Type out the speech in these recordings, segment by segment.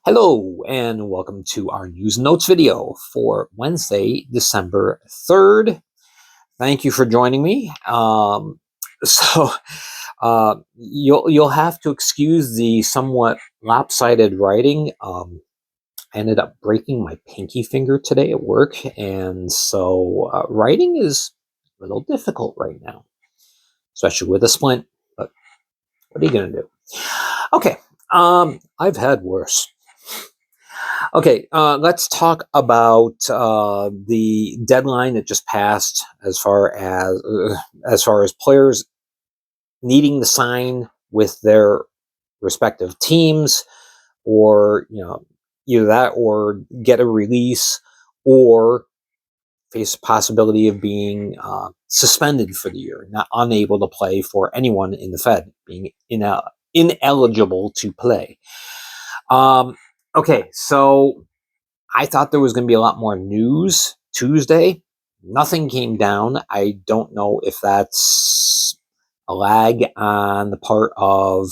Hello and welcome to our news and notes video for Wednesday, December 3rd. Thank you for joining me. So you'll have to excuse the somewhat lopsided writing. I ended up breaking my pinky finger today at work, and so writing is a little difficult right now, especially with a splint. But what are you gonna do? Okay, I've had worse. Okay, let's talk about the deadline that just passed as far as players needing to sign with their respective teams, or either that or get a release, or face the possibility of being suspended for the year, not unable to play for anyone in the Fed, being ineligible to play. Okay, so I thought there was going to be a lot more news Tuesday. Nothing came down. I don't know if that's a lag on the part of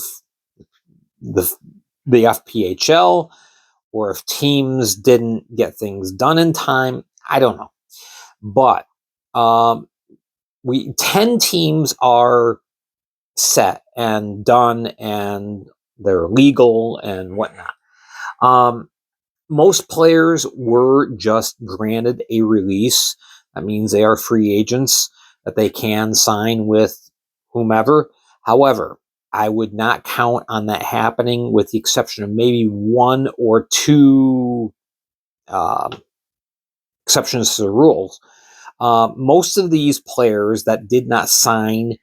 the FPHL, or if teams didn't get things done in time. I don't know. But 10 teams are set and done, and they're legal and whatnot. Most players were just granted a release. That means they are free agents, that they can sign with whomever. However, I would not count on that happening, with the exception of maybe one or two exceptions to the rules. Most of these players that did not sign,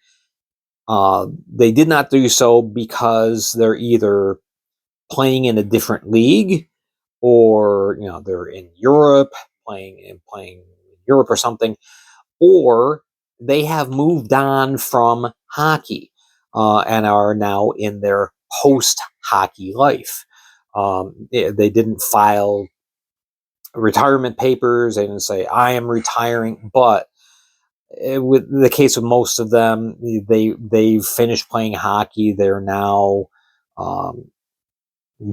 they did not do so because they're either playing in a different league, or they're in Europe playing in Europe or something, or they have moved on from hockey and are now in their post-hockey life. They didn't file retirement papers. They didn't say I am retiring, but with the case of most of them, they've finished playing hockey. They're now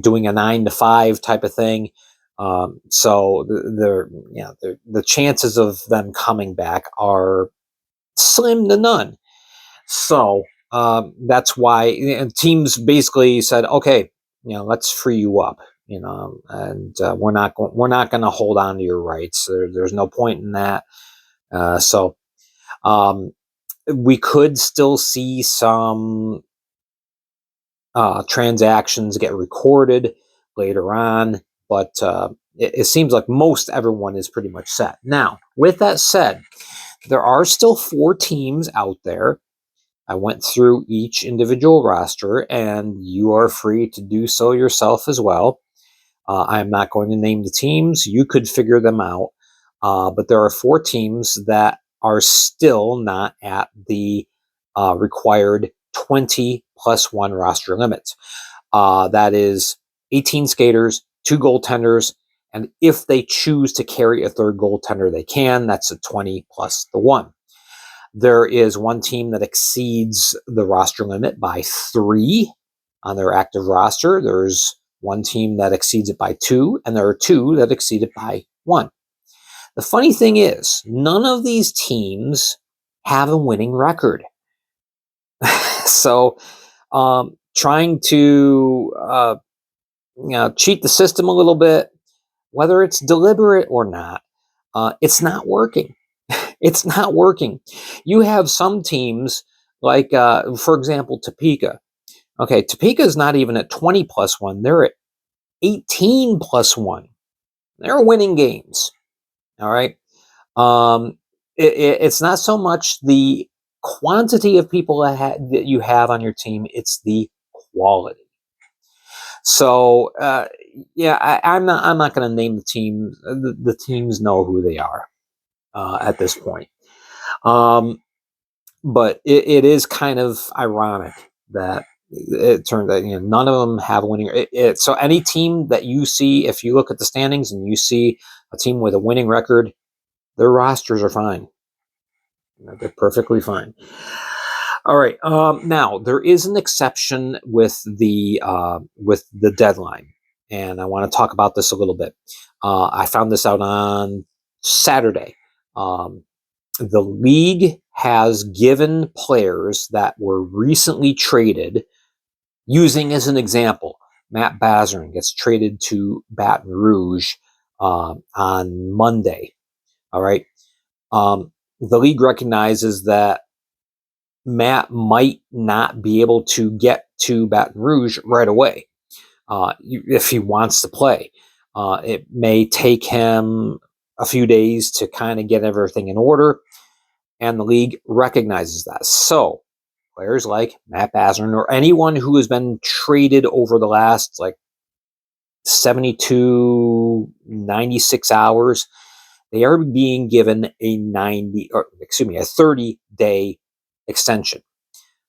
doing a 9 to 5 type of thing. So the chances of them coming back are slim to none. So that's why teams basically said, okay, let's free you up, and we're not going to hold on to your rights. There's no point in that. So we could still see some transactions get recorded later on, but it seems like most everyone is pretty much set. Now, with that said, there are still 4 teams out there. I went through each individual roster, and you are free to do so yourself as well. I'm not going to name the teams. You could figure them out. But there are 4 teams that are still not at the required 20+1 roster limit. That is 18 skaters, 2 goaltenders, and if they choose to carry a third goaltender, they can. That's a 20 plus the 1. There is 1 team that exceeds the roster limit by 3 on their active roster. There's 1 team that exceeds it by 2, and there are 2 that exceed it by 1. The funny thing is, none of these teams have a winning record. So, trying to cheat the system a little bit, whether it's deliberate or not, it's not working. It's not working. You have some teams like, for example, Topeka. Okay, Topeka is not even at 20+1. They're at 18+1. They're winning games. All right. It's not so much the quantity of people that you have on your team, it's the quality. So I'm not going to name the teams. The teams know who they are at this point. But it is kind of ironic that it turned out none of them have a winning. So any team that you see, if you look at the standings and you see a team with a winning record, their rosters are fine. They're perfectly fine. All right. Now there is an exception with the deadline. and I want to talk about this a little bit. I found this out on Saturday. The league has given players that were recently traded, using as an example, Matt Bazarin gets traded to Baton Rouge on Monday. All right. The league recognizes that Matt might not be able to get to Baton Rouge right away if he wants to play. It may take him a few days to kind of get everything in order, and the league recognizes that. So players like Matt Bazarin or anyone who has been traded over the last 72, 96 hours, they are being given a 30-day extension.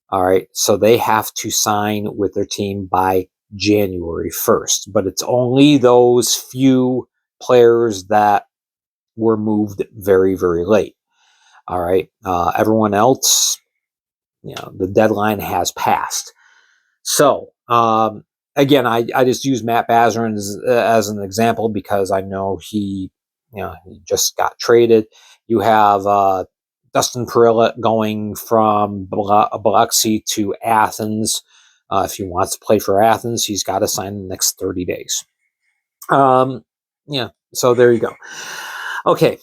All right. So they have to sign with their team by January 1st, but it's only those few players that were moved very, very late. All right. Everyone else, the deadline has passed. So, again, I just use Matt Bazarin as an example because I know he just got traded. You have Dustin Perilla going from Biloxi to Athens. If he wants to play for Athens, he's got to sign in the next 30 days. So there you go. Okay.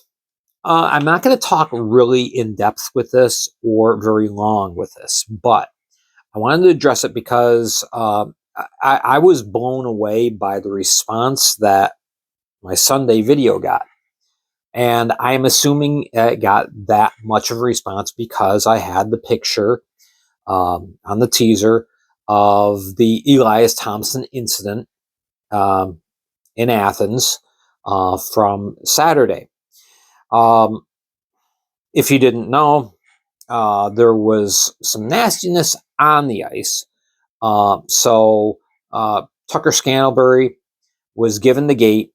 I'm not going to talk really in depth with this or very long with this, but I wanted to address it because I was blown away by the response that my Sunday video got. And I'm assuming it got that much of a response because I had the picture on the teaser of the Elias Thompson incident in Athens from Saturday. If you didn't know, there was some nastiness on the ice. So Tucker Scantlebury was given the gate,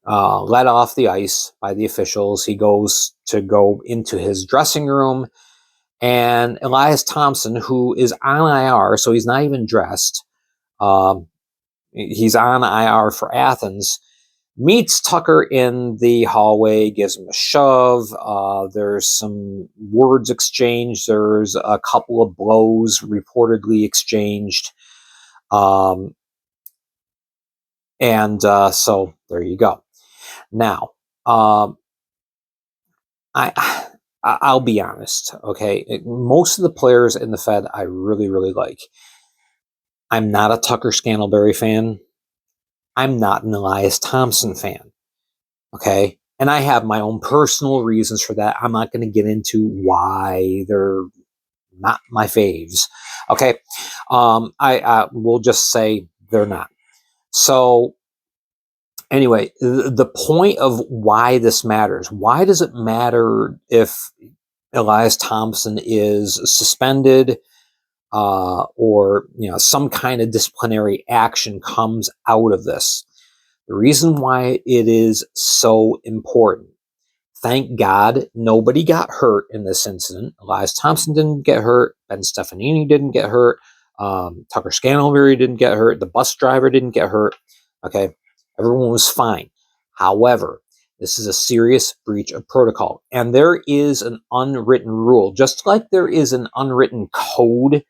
let off the ice by the officials. He goes to go into his dressing room, and Elias Thompson, who is on IR, so he's not even dressed, he's on IR for Athens, meets Tucker in the hallway, gives him a shove. There's some words exchanged. There's a couple of blows reportedly exchanged. So there you go. Now, I'll be honest, okay? Most of the players in the Fed I really, really like. I'm not a Tucker Scantlebury fan. I'm not an Elias Thompson fan, okay? And I have my own personal reasons for that. I'm not going to get into why they're not my faves, okay? I will just say they're not. So anyway, the point of why this matters, why does it matter if Elias Thompson is suspended or some kind of disciplinary action comes out of this? The reason why it is so important. Thank God nobody got hurt in this incident. Elias Thompson didn't get hurt. Ben Stefanini didn't get hurt. Tucker Scantlebury didn't get hurt. The bus driver didn't get hurt. Okay, everyone was fine. However, this is a serious breach of protocol. And there is an unwritten rule, just like there is an unwritten code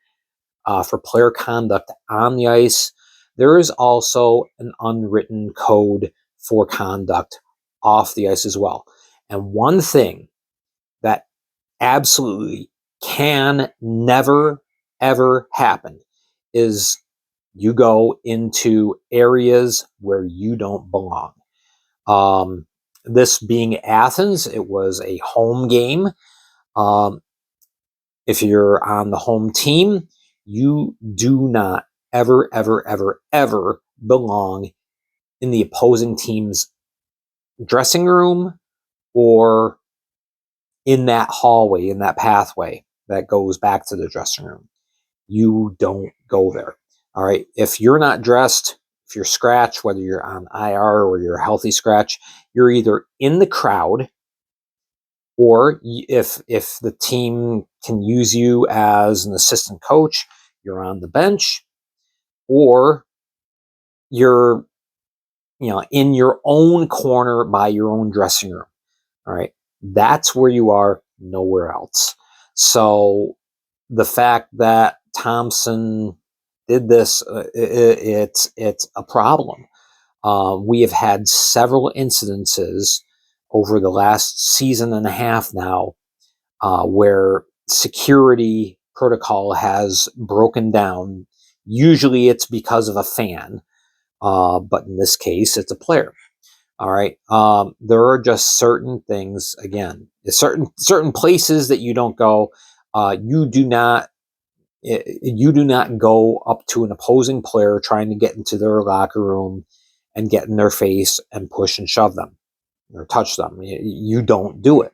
for player conduct on the ice. There is also an unwritten code for conduct off the ice as well. And one thing that absolutely can never, ever happen is you go into areas where you don't belong. This being Athens, it was a home game. If you're on the home team, you do not ever, ever, ever, ever belong in the opposing team's dressing room or in that hallway, in that pathway that goes back to the dressing room. You don't go there. All right. If you're not dressed, if you're scratched, whether you're on IR or you're a healthy scratch, you're either in the crowd, or if the team can use you as an assistant coach, you're on the bench, or you're, in your own corner by your own dressing room. All right. That's where you are, nowhere else. So the fact that Thompson did this, it's a problem. We have had several incidences over the last season and a half now where security protocol has broken down. Usually it's because of a fan, but in this case, it's a player. All right. There are just certain things, again, certain places that you don't go. You do not go up to an opposing player trying to get into their locker room and get in their face and push and shove them or touch them. You don't do it.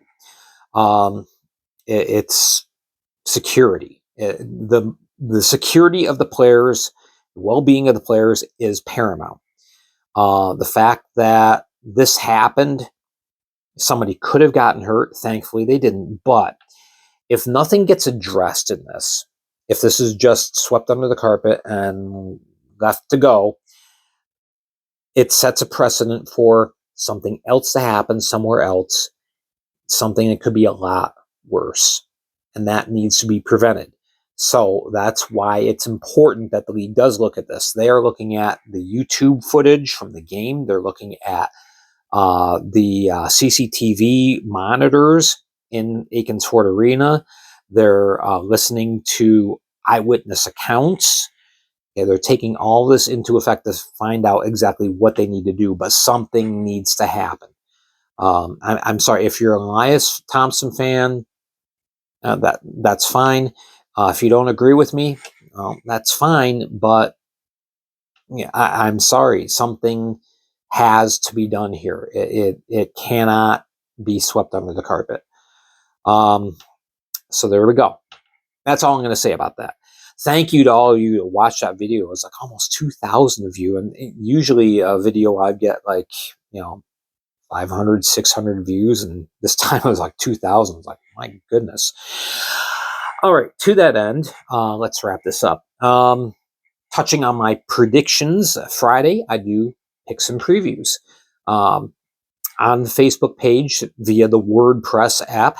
It's security. The security of the players, the well-being of the players is paramount. The fact that this happened, somebody could have gotten hurt. Thankfully, they didn't. But if nothing gets addressed in this, if this is just swept under the carpet and left to go, it sets a precedent for something else to happen somewhere else, something that could be a lot worse. And that needs to be prevented. So that's why it's important that the league does look at this. They are looking at the YouTube footage from the game. They're looking at the CCTV monitors in Aikens Ford Arena. They're listening to eyewitness accounts. They're taking all this into effect to find out exactly what they need to do, but something needs to happen. I'm sorry, if you're an Elias Thompson fan, that's fine. If you don't agree with me, that's fine. But I'm sorry, something has to be done here. It cannot be swept under the carpet. So there we go. That's all I'm going to say about that. Thank you to all of you to watch that video. It was like almost 2,000 of you, and usually a video I get like 500, 600 views, and this time it was like 2,000. I was like, my goodness. All right, to that end, let's wrap this up. Touching on my predictions, Friday, I do picks and previews. On the Facebook page via the WordPress app.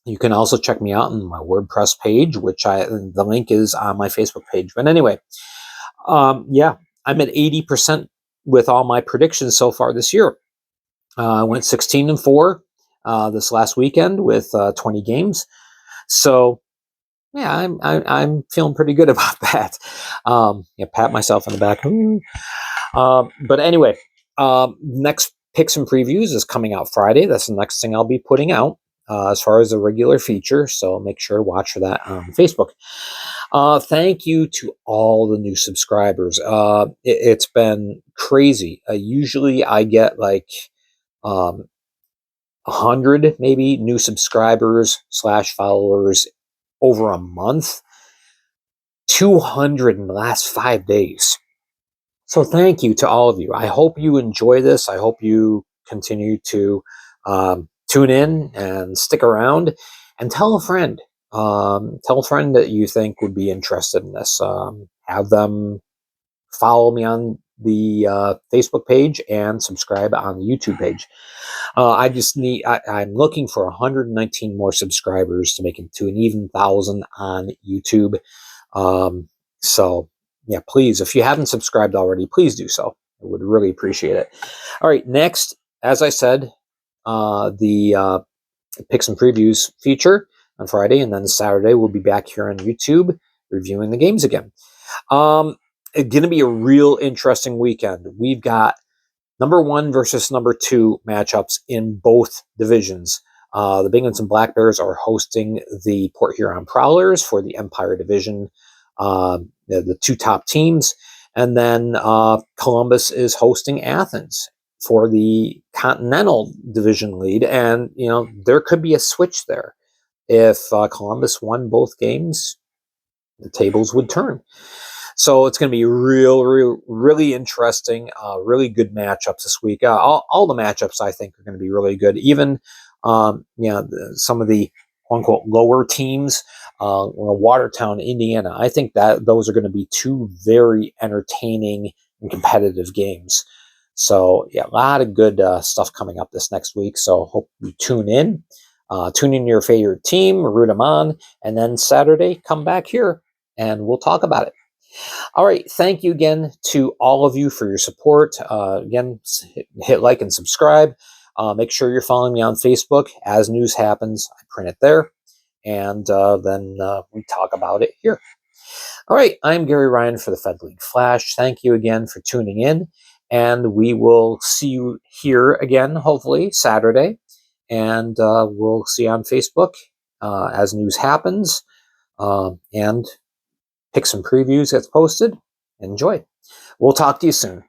You can also check me out on my WordPress page, the link is on my Facebook page. But anyway, yeah, I'm at 80% with all my predictions so far this year. I went 16-4 this last weekend with 20 games. So yeah, I'm feeling pretty good about that. Pat myself on the back. But anyway, next picks and previews is coming out Friday. That's the next thing I'll be putting out as far as a regular feature. So make sure to watch for that on Facebook. Thank you to all the new subscribers. It's been crazy. Usually I get like 100 maybe new subscribers / followers over a month. 200 in the last 5 days. So thank you to all of you. I hope you enjoy this. I hope you continue to tune in and stick around, and tell a friend. Tell a friend that you think would be interested in this. Have them follow me on the Facebook page and subscribe on the YouTube page. I'm looking for 119 more subscribers to make it to an even 1,000 on YouTube. So yeah, please, if you haven't subscribed already, please do so. I would really appreciate it. All right, next, as I said, the picks and previews feature on Friday, and then Saturday we'll be back here on YouTube reviewing the games again. It's going to be a real interesting weekend. We've got number 1 versus number 2 matchups in both divisions. The Binghamton Black Bears are hosting the Port Huron Prowlers for the Empire Division, the 2 top teams. And then Columbus is hosting Athens for the Continental Division lead. And, there could be a switch there. If Columbus won both games, the tables would turn. So it's going to be really interesting, really good matchups this week. All the matchups I think are going to be really good. Even, some of the quote-unquote lower teams, Watertown, Indiana. I think that those are going to be 2 very entertaining and competitive games. So yeah, a lot of good stuff coming up this next week. So hope you tune in. Tune in your favorite team, root them on, and then Saturday, come back here and we'll talk about it. All right. Thank you again to all of you for your support. Again, hit like and subscribe. Make sure you're following me on Facebook. As news happens, I print it there, and then we talk about it here. All right. I'm Gary Ryan for the Fed League Flash. Thank you again for tuning in, and we will see you here again, hopefully, Saturday, and we'll see you on Facebook as news happens, and pick some previews that's posted. Enjoy. We'll talk to you soon.